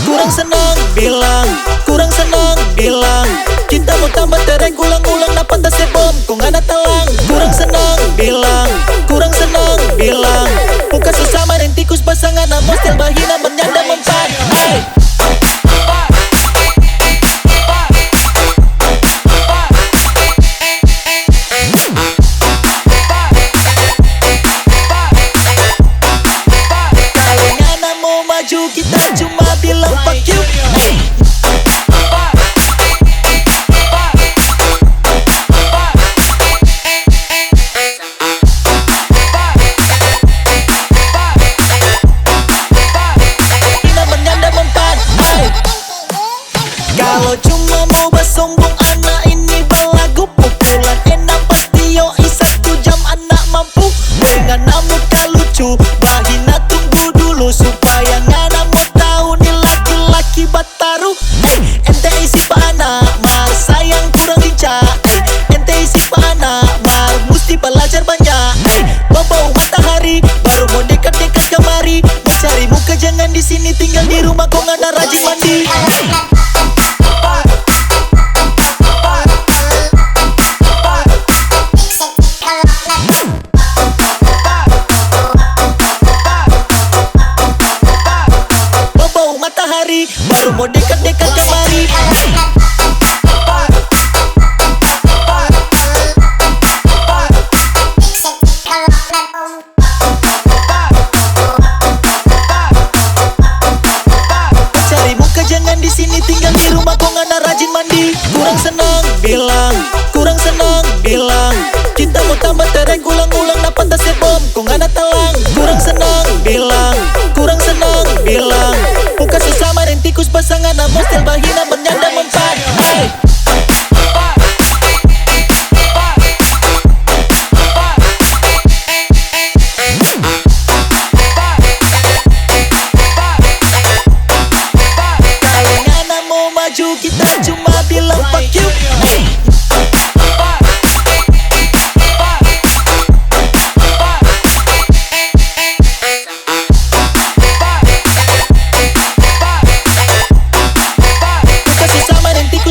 kurang senang bilang, kurang senang bilang. Cinta mau tambah tereng ulang-ulang na pantas bom kung ana talang. Kurang senang bilang, kurang senang bilang. Buka sesama dan tikus pasangan na mostel bahina menyanda mempan. Hey. Kita cuma bilang fuck you. Hey. Kita menyanda mempan. Hey. Kalau cuma mau bersombong anak ini belagu, pukulan enak pasti yoi 1 jam anak mampu. Dengan muka lucu bahina tunggu dulu supaya ngana mau tahu nih laki-laki bataru. Ente isi pana mar sayang kurang lincah. Ente isi pana mar mesti belajar banyak. Bau matahari baru mau dekat-dekat kemari. Mencari muka jangan di sini, tinggal di rumah kau ngana rajin mandi. Baru mau dekat-dekat kemari. Cari muka jangan di sini, tinggal di rumah kau ngana rajin mandi. Kurang senang bilang, kurang senang bilang. Cinta mau tambah tereng ulang-ulang na pantas bom kau ngana talang. Kurang senang bilang, kurang senang bilang. Buka sesama dan tikus pasangan na mostel bahina menyanda mempan. Hey. Kalau ngana mau maju kita cuma bilang fuck you. Hey.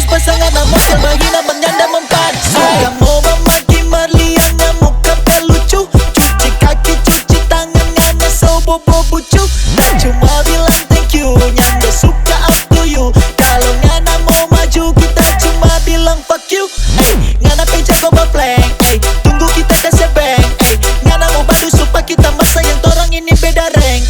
Pasangan na mostel bahina menyanda mempan. Suka mau memaki Marlian muka pelucu. Cuci kaki cuci tangan ngana so bobo bucu. Dan cuma bilang thank you nyanda suka up to you. Kalau ngana mau maju kita cuma bilang fuck you. Ngana peja boba plank. Tunggu kita kasih bang. Ngana mau badu supaya kita masa yang torang ini beda rank.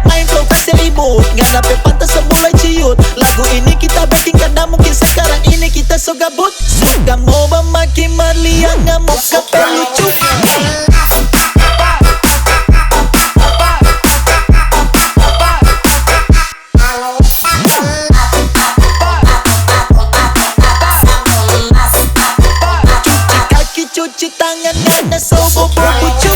Main flow kasih ribut. Ngana pe pantas semulai ciut. Lagu ini kita backing karena mungkin sekarang ini kita so gabut. Suka mau memaki Marlian muka pelucu. Cuci kaki cuci tangan ngana so bobo bucu.